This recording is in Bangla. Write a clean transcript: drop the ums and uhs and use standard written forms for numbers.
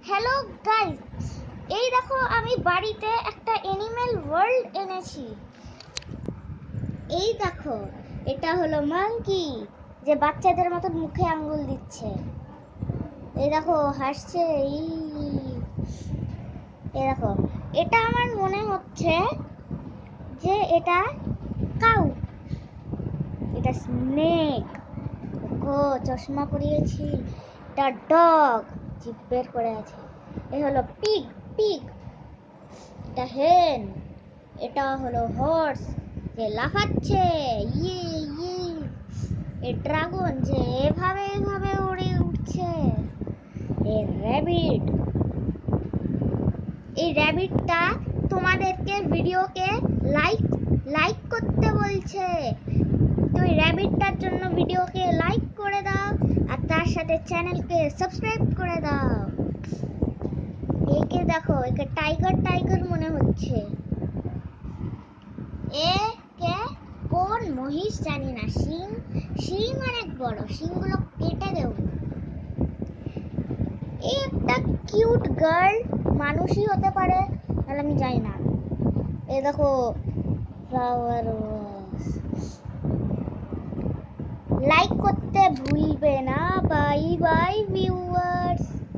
হ্যালো গাইস, এই দেখো আমি বাড়িতে একটা অ্যানিমেল ওয়ার্ল্ড এনেছি। এই দেখো, এটা হলো মাঙ্কি, যে বাচ্চাদের মতো মুখে আঙ্গুল দিচ্ছে। এই দেখো হাসছে। এই দেখো, এটা আমার মনে হচ্ছে যে এটা কাউ, এটা স্নেক। ও চশমা পরিয়েছি। এটা ডগ, জিভ বের করে আছে। এ হলো পিগ, পিগ। এটা হেন। এটা হলো হর্স, যে লাফাচ্ছে। ইয়ে ইয়ে। এ ড্রাগন, যে এভাবে এভাবে উড়ে উঠছে। এ র্যাবিট। এই র্যাবিটটা তোমাদেরকে ভিডিওকে লাইক লাইক করতে বলছে। তুমি র্যাবিটটার জন্য ভিডিওকে লাইক করে দাও, আর তার সাথে চ্যানেলকে সাবস্ক্রাইব করে দাও। একে দেখো, একে টাইগার টাইগার মনে হচ্ছে। এ কে কোন মহিষ জানি না। শিং, শিং অনেক বড়, শিংগুলো কেটে দেব। এই একটা কিউট গার্ল, মানুষই হতে পারে, তাহলে আমি জানি না। এই দেখো ফ্লাওয়ার ওয়াস। লাইক করতে ভুলবে না। Bye bye viewer.